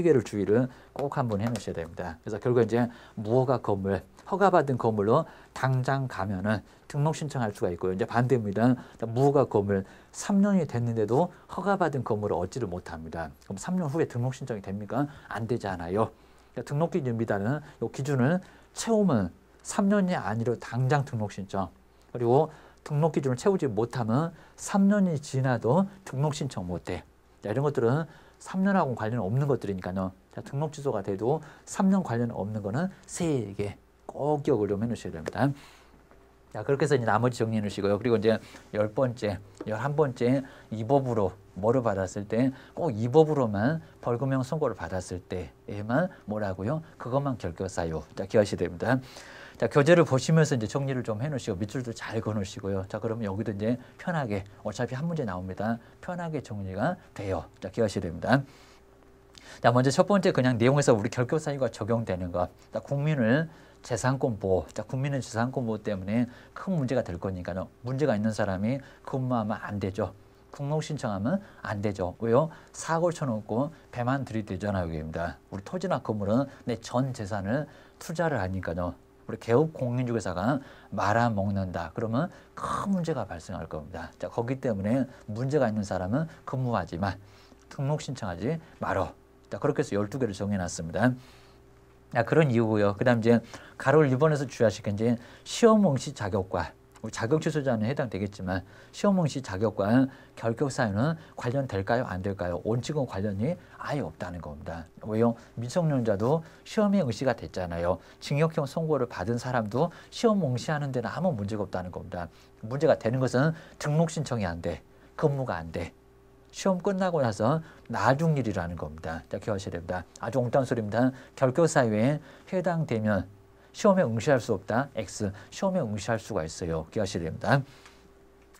개를 주의를 꼭 한번 해 놓으셔야 됩니다. 그래서 결국 이제 무허가 건물, 허가받은 건물로 당장 가면은 등록 신청할 수가 있고요. 이제 반대입니다. 무허가 건물 3년이 됐는데도 허가받은 건물을 얻지를 못합니다. 그럼 3년 후에 등록 신청이 됩니까? 안 되잖아요. 그러니까 등록 기준 미달은 이 기준을 채우면 3년이 아니라 당장 등록 신청. 그리고 등록 기준을 채우지 못하면 3년이 지나도 등록 신청 못해. 이런 것들은 3년하고 관련 없는 것들이니까요. 자, 등록 취소가 돼도 3년 관련 없는 거는 3개 꼭 기억을 좀 해놓으셔야 됩니다. 자, 그렇게 해서 이제 나머지 정리해 놓으시고요. 그리고 이제 10번째, 11번째 이 법으로 뭐를 받았을 때 꼭 이 법으로만 벌금형 선고를 받았을 때에만 뭐라고요? 그것만 결격사유. 자, 기억하셔야 됩니다. 자, 교재를 보시면서 이제 정리를 좀 해놓으시고 밑줄도 잘 그어놓으시고요. 자, 그러면 여기도 이제 편하게, 어차피 한 문제 나옵니다. 편하게 정리가 돼요. 자, 기억하셔야 됩니다. 자, 먼저 첫 번째 그냥 내용에서 우리 결격 사유가 적용되는 것. 자, 국민을 재산권 보호. 자, 국민은 재산권 보호 때문에 큰 문제가 될 거니까요. 문제가 있는 사람이 근무하면 안 되죠. 등록 신청하면 안 되죠. 왜요? 사고를 쳐놓고 배만 들이대잖아요. 여기입니다. 우리 토지나 건물은 내 전 재산을 투자를 하니까요. 우리 개업 공인중개사가 말아먹는다. 그러면 큰 문제가 발생할 겁니다. 자, 거기 때문에 문제가 있는 사람은 근무하지만 등록 신청하지 말어. 자, 그렇게 해서 12개를 정해놨습니다. 자, 그런 이유고요. 그 다음 이제 가로를 2번에서 주의하실 게 이제 시험 응시 자격과 자격 취소자는 해당되겠지만 시험 응시 자격과 결격 사유는 관련될까요? 안 될까요? 원칙은 관련이 아예 없다는 겁니다. 왜요? 미성년자도 시험에 응시가 됐잖아요. 징역형 선고를 받은 사람도 시험 응시하는 데는 아무 문제가 없다는 겁니다. 문제가 되는 것은 등록 신청이 안 돼. 근무가 안 돼. 시험 끝나고 나서 나중 일이라는 겁니다. 자, 기억하셔야 됩니다. 아주 옹딴 소리입니다. 결격 사유에 해당되면 시험에 응시할 수 없다. X. 시험에 응시할 수가 있어요. 기억하셔야 됩니다.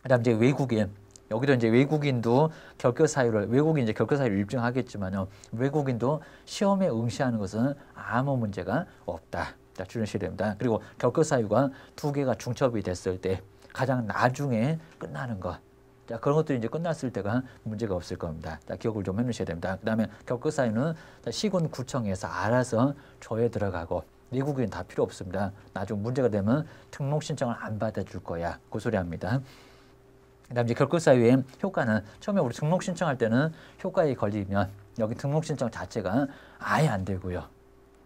그다음 이제 외국인. 여기도 이제 외국인도 결격 사유를, 외국인 이제 결격 사유를 입증하겠지만요. 외국인도 시험에 응시하는 것은 아무 문제가 없다. 자, 주의하셔야 됩니다. 그리고 결격 사유가 2개가 중첩이 됐을 때 가장 나중에 끝나는 것. 자, 그런 것들이 이제 끝났을 때가 문제가 없을 겁니다. 자, 기억을 좀 해놓으셔야 됩니다. 그 다음에 결격 사유는 시군 구청에서 알아서 조회 들어가고 외국인 다 필요 없습니다. 나중 문제가 되면 등록 신청을 안 받아줄 거야. 그 소리 합니다. 그 다음 이제 결격 사유의 효과는 처음에 우리 등록 신청할 때는 효과에 걸리면 여기 등록 신청 자체가 아예 안 되고요.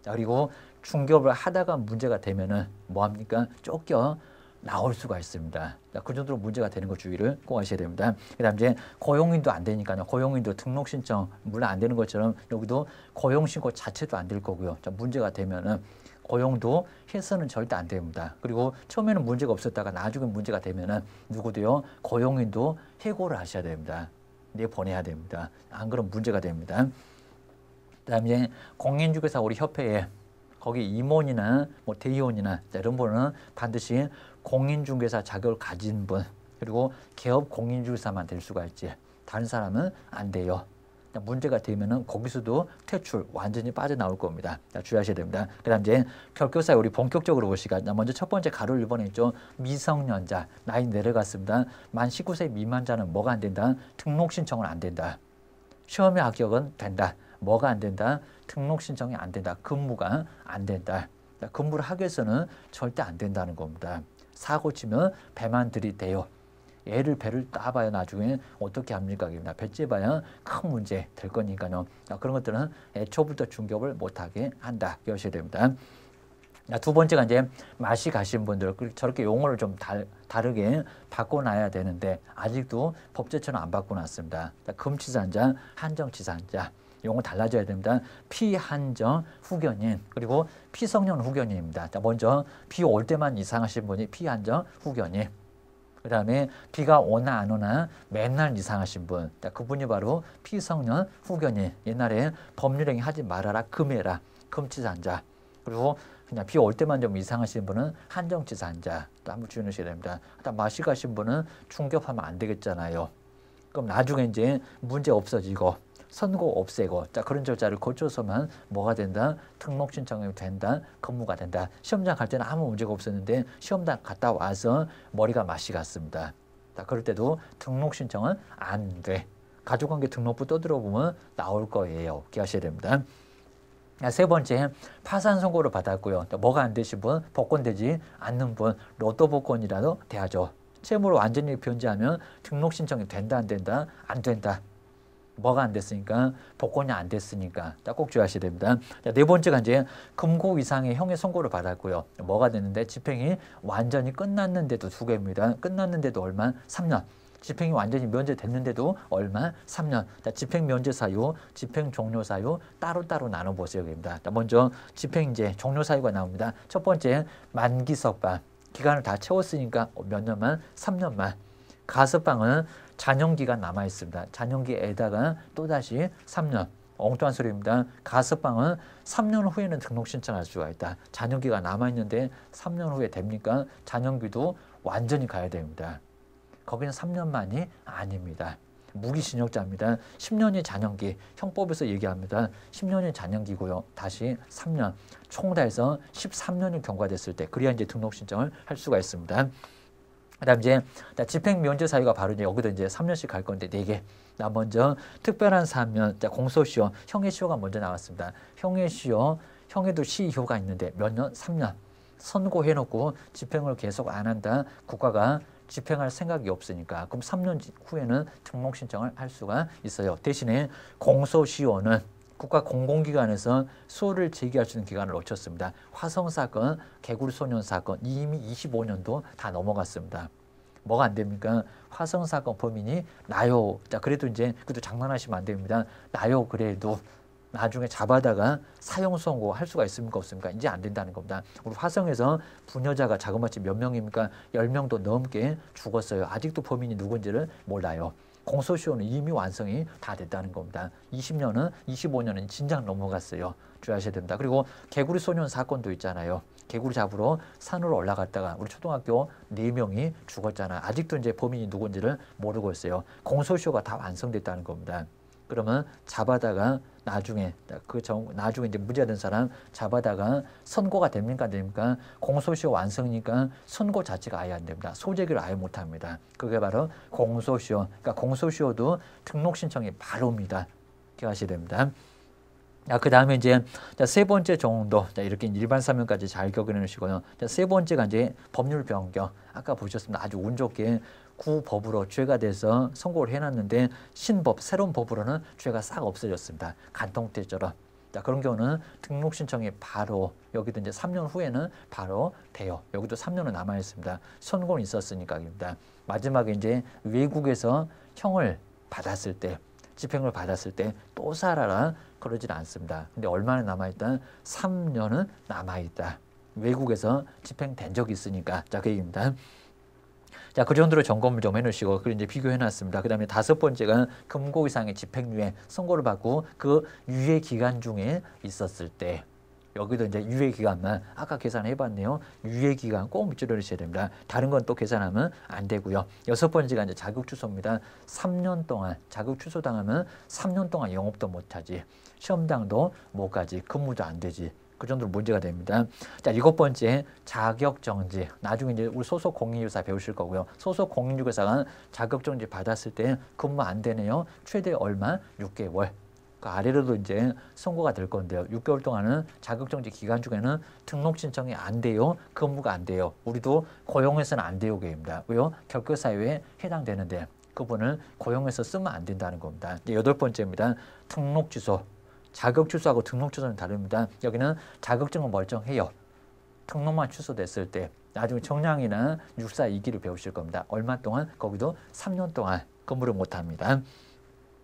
자, 그리고 중개업을 하다가 문제가 되면은 뭐 합니까? 쫓겨 나올 수가 있습니다. 자, 그 정도로 문제가 되는 거 주의를 꼭 하셔야 됩니다. 그 다음 이제 고용인도 안 되니까요. 고용인도 등록 신청 물론 안 되는 것처럼 여기도 고용 신고 자체도 안 될 거고요. 자, 문제가 되면은 고용도 해서는 절대 안 됩니다. 그리고 처음에는 문제가 없었다가 나중에 문제가 되면은 누구도요, 고용인도 해고를 하셔야 됩니다. 내보내야 됩니다. 안 그러면 문제가 됩니다. 그다음에 공인중개사 우리 협회에 거기 임원이나 뭐 대의원이나 이런 분은 반드시 공인중개사 자격을 가진 분, 그리고 개업 공인중개사만 될 수가 있지 다른 사람은 안 돼요. 문제가 되면은 거기서도 퇴출 완전히 빠져나올 겁니다. 자, 주의하셔야 됩니다. 그다음 이제 결격사유 우리 본격적으로 보시까 먼저 첫 번째 가로 1번에 있죠. 미성년자 나이 내려갔습니다. 만 19세 미만자는 뭐가 안 된다? 등록 신청은 안 된다. 시험의 합격은 된다. 뭐가 안 된다? 등록 신청이 안 된다. 근무가 안 된다. 자, 근무를 하기 위해서는 절대 안 된다는 겁니다. 사고 치면 배만 들이대요. 애를 배를 따봐야 나중에 어떻게 합니까? 배 째봐야 큰 문제 될 거니까요. 그런 것들은 애초부터 중개업을 못하게 한다. 기억하셔야 됩니다. 두 번째가 이제 맛이 가신 분들 저렇게 용어를 좀 다르게 바꿔놔야 되는데 아직도 법제처는 안 바꿔놨습니다. 금치산자, 한정치산자. 용어 달라져야 됩니다. 피한정 후견인 그리고 피성년 후견인입니다. 자, 먼저 비 올 때만 이상하신 분이 피한정 후견인. 그 다음에 비가 오나 안 오나 맨날 이상하신 분. 자, 그분이 바로 피성년 후견인. 옛날에 법률행위 하지 말아라 금해라 금치산자. 그리고 그냥 비 올 때만 좀 이상하신 분은 한정치산자. 또 한번 주의하셔야 됩니다. 마시 가신 분은 충격하면 안 되겠잖아요. 그럼 나중에 이제 문제 없어지고 선고 없애고 자 그런 절차를 거쳐서만 뭐가 된다? 등록 신청이 된다. 근무가 된다. 시험장 갈 때는 아무 문제가 없었는데 시험장 갔다 와서 머리가 맛이 갔습니다. 자 그럴 때도 등록 신청은 안 돼. 가족관계 등록부 떠들어보면 나올 거예요. 기억하셔야 됩니다. 세 번째, 파산 선고를 받았고요. 뭐가 안 되신 분, 복권되지 않는 분, 로또 복권이라도 돼야죠. 채무를 완전히 변제하면 등록 신청이 된다, 안 된다? 안 된다. 뭐가 안 됐으니까? 복권이 안 됐으니까. 꼭 주의하셔야 됩니다. 네 번째가 이제 금고 이상의 형의 선고를 받았고요. 뭐가 됐는데 집행이 완전히 끝났는데도 두 개입니다. 끝났는데도 얼마? 3년. 집행이 완전히 면제됐는데도 얼마? 3년. 집행 면제 사유, 집행 종료 사유 따로따로 나눠보세요. 먼저 집행제 종료 사유가 나옵니다. 첫 번째 만기 석방. 기간을 다 채웠으니까 몇 년만? 3년만. 가석방은 잔영기간 남아있습니다. 잔영기에다가 또다시 3년. 엉뚱한 소리입니다. 가석방은 3년 후에는 등록 신청할 수가 있다. 잔영기가 남아있는데 3년 후에 됩니까? 잔영기도 완전히 가야 됩니다. 거기는 3년만이 아닙니다. 무기징역자입니다. 10년이 잔영기. 형법에서 얘기합니다. 10년이 잔영기고요. 다시 3년. 총 다 해서 13년이 경과됐을 때 그래야 이제 등록 신청을 할 수가 있습니다. 그다음 이제 집행 면제 사유가 바로 이제 여기도 이제 3년씩 갈 건데 4개. 먼저 특별한 사면 공소시효, 형의 시효가 먼저 나왔습니다. 형의 시효, 형에도 시효가 있는데 몇 년? 3년. 선고해놓고 집행을 계속 안 한다. 국가가 집행할 생각이 없으니까 그럼 3년 후에는 등록 신청을 할 수가 있어요. 대신에 공소시효는 국가 공공기관에서 소를 제기할 수 있는 기간을 놓쳤습니다. 화성사건, 개구리소년 사건 이미 25년도 다 넘어갔습니다. 뭐가 안 됩니까? 화성사건 범인이 나요. 자, 그래도 이제 그래도 장난하시면 안 됩니다. 나요. 그래도 나중에 잡아다가 사형 선고 할 수가 있습니까? 없습니까? 이제 안 된다는 겁니다. 우리 화성에서 부녀자가 자그마치 몇 명입니까? 10명도 넘게 죽었어요. 아직도 범인이 누군지를 몰라요. 공소시효는 이미 완성이 다 됐다는 겁니다. 20년은 25년은 진작 넘어갔어요. 주의하셔야 됩니다. 그리고 개구리 소년 사건도 있잖아요. 개구리 잡으러 산으로 올라갔다가 우리 초등학교 4명이 죽었잖아요. 아직도 이제 범인이 누군지를 모르고 있어요. 공소시효가 다 완성됐다는 겁니다. 그러면 잡아다가 나중에 나중에 이제 무죄가 된 사람 잡아다가 선고가 됩니까? 안 됩니까? 공소시효 완성이니까 선고 자체가 아예 안 됩니다. 소재기를 아예 못 합니다. 그게 바로 공소시효. 그러니까 공소시효도 등록 신청이 바로입니다. 기억하셔야 됩니다. 그 다음에 이제 세 번째 정도 이렇게 일반 사면까지 잘 기억해 놓으시고요. 세 번째가 이제 법률 변경. 아까 보셨습니다. 아주 운 좋게 구법으로 죄가 돼서 선고를 해놨는데 신법, 새로운 법으로는 죄가 싹 없어졌습니다. 간통죄처럼. 자, 그런 경우는 등록 신청이 바로 여기도 이제 3년 후에는 바로 돼요. 여기도 3년은 남아 있습니다. 선고는 있었으니까입니다. 마지막에 이제 외국에서 형을 받았을 때, 집행을 받았을 때 또 살아라 그러지는 않습니다. 근데 얼마나 남아있다? 3년은 남아있다. 외국에서 집행된 적이 있으니까. 자, 그 얘기입니다. 자, 그 정도로 점검을 좀 해놓으시고, 그리고 이제 비교해 놨습니다. 그 다음에 5번째가 금고 이상의 집행유예, 선고를 받고 그 유예 기간 중에 있었을 때, 여기도 이제 유예 기간만 아까 계산해 봤네요. 유예 기간 꼭 밑줄을 그리셔야 됩니다. 다른 건 또 계산하면 안 되고요. 6번째가 이제 자격 취소입니다. 3년 동안 자격 취소 당하면 3년 동안 영업도 못 하지. 시험장도 못 가지. 근무도 안 되지. 그 정도로 문제가 됩니다. 자, 7번째 자격 정지. 나중에 이제 우리 소속 공인유사 배우실 거고요. 소속 공인유사가 자격 정지 받았을 때 근무 안 되네요. 최대 얼마? 6개월. 그 아래로도 이제 선고가 될 건데요. 6개월 동안은 자격정지 기간 중에는 등록 신청이 안 돼요. 근무가 안 돼요. 우리도 고용해서는 안 돼요. 게입니다. 왜요? 결격사유에 해당되는데 그분을 고용해서 쓰면 안 된다는 겁니다. 이제 8번째입니다. 등록 취소. 자격 취소하고 등록 취소는 다릅니다. 여기는 자격증은 멀쩡해요. 등록만 취소됐을 때 나중에 정량이나 육사 2기를 배우실 겁니다. 얼마 동안? 거기도 3년 동안 근무를 못 합니다.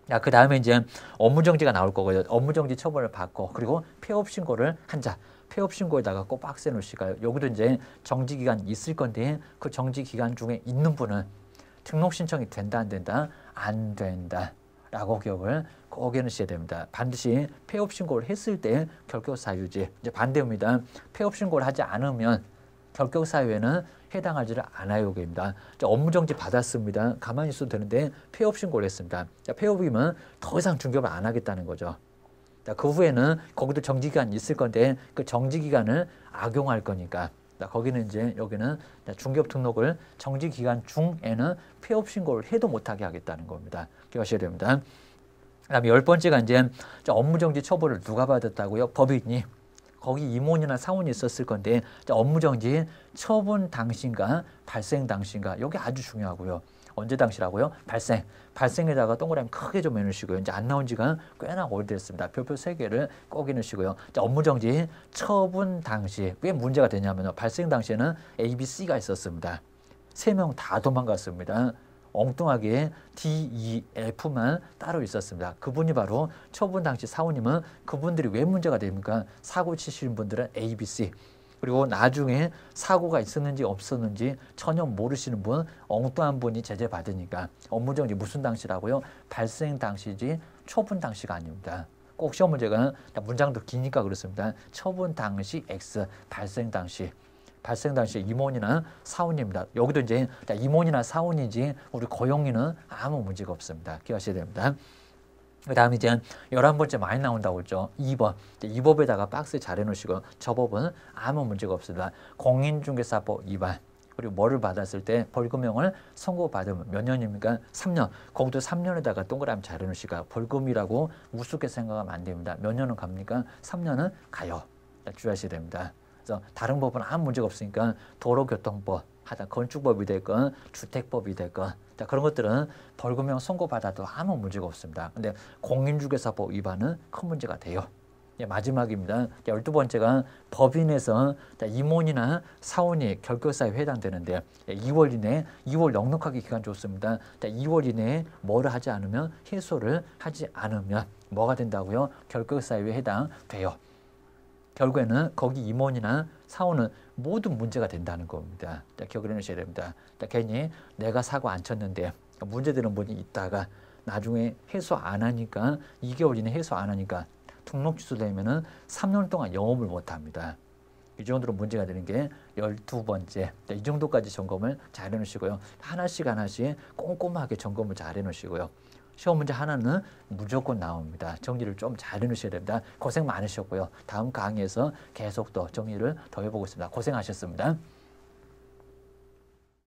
야, 그 다음에 이제 업무정지가 나올 거고요. 업무정지 처벌을 받고 그리고 폐업 신고를 한자. 폐업 신고에다가 꼭 박스에 놓으시고요. 여기도 이제 정지 기간 있을 건데 그 정지 기간 중에 있는 분은 등록 신청이 된다 안 된다? 안 된다. 라고 기억을 꼭 해놓으셔야 됩니다. 반드시 폐업 신고를 했을 때 결격 사유지. 이제 반대입니다. 폐업 신고를 하지 않으면 결격 사유에는 해당하지를 않아요. 입니다. 업무정지 받았습니다. 가만히 있어도 되는데 폐업 신고를 했습니다. 자, 폐업이면 더 이상 중개업을 안 하겠다는 거죠. 자, 그 후에는 거기도 정지기간이 있을 건데 그 정지기간을 악용할 거니까 자, 거기는 이제 여기는 중개업 등록을 정지기간 중에는 폐업 신고를 해도 못하게 하겠다는 겁니다. 기억하셔야 됩니다. 그 다음에 10번째가 이제 업무정지 처벌을 누가 받았다고요? 법인이. 거기 임원이나 사원이 있었을 건데 업무정지 처분 당시인가 발생 당시인가 여기 아주 중요하고요. 언제 당시라고요? 발생에다가 동그라미 크게 좀 해놓으시고요. 이제 안 나온 지가 꽤나 오래됐습니다. 별표 3개를 꼭 해놓으시고요. 자, 업무정지 처분 당시 왜 문제가 되냐면 발생 당시에는 A, B, C가 있었습니다. 3명 다 도망갔습니다. 엉뚱하게 D, E, F만 따로 있었습니다. 그분이 바로 처분 당시 사원님은 그분들이 왜 문제가 됩니까? 사고 치시는 분들은 A, B, C. 그리고 나중에 사고가 있었는지 없었는지 전혀 모르시는 분, 엉뚱한 분이 제재받으니까 업무정지 무슨 당시라고요? 발생 당시지 처분 당시가 아닙니다. 꼭 시험 문제가 문장도 기니까 그렇습니다. 처분 당시 X, 발생 당시. 발생 당시 임원이나 사원입니다. 여기도 이제 임원이나 사원이지 우리 고용인은 아무 문제가 없습니다. 기억하셔야 됩니다. 그 다음 이제 11번째 많이 나온다고 했죠. 2번. 이 법에다가 박스 잘 해놓으시고 저 법은 아무 문제가 없습니다. 공인중개사법 위반. 그리고 뭐를 받았을 때 벌금형을 선고받으면 몇 년입니까? 3년. 거기도 3년에다가 동그라미 잘 해놓으시고 벌금이라고 우습게 생각하면 안 됩니다. 몇 년은 갑니까? 3년은 가요. 주의하셔야 됩니다. 그래서 다른 법은 아무 문제가 없으니까 도로교통법, 하여튼 건축법이 됐건 주택법이 됐건 자, 그런 것들은 벌금형 선고받아도 아무 문제가 없습니다. 근데 공인중개사법 위반은 큰 문제가 돼요. 예, 마지막입니다. 12번째가 법인에서 임원이나 사원이 결격사유에 해당되는데 2월 이내에 2월 넉넉하게 기간 좋습니다. 2월 이내에 뭐를 하지 않으면 해소를 하지 않으면 뭐가 된다고요? 결격사유에 해당돼요. 결국에는 거기 임원이나 사원은 모두 문제가 된다는 겁니다. 자, 기억을 해놓으셔야 됩니다. 자, 괜히 내가 사고 안 쳤는데 문제되는 분이 있다가 나중에 해소 안 하니까 2개월 이내 해소 안 하니까 등록 취소되면은 3년 동안 영업을 못 합니다. 이 정도로 문제가 되는 게 12번째. 자, 이 정도까지 점검을 잘 해놓으시고요. 하나씩 꼼꼼하게 점검을 잘 해놓으시고요. 시험 문제 하나는 무조건 나옵니다. 정리를 좀 잘 해놓으셔야 됩니다. 고생 많으셨고요. 다음 강의에서 계속 더 정리를 더 해보겠습니다. 고생하셨습니다.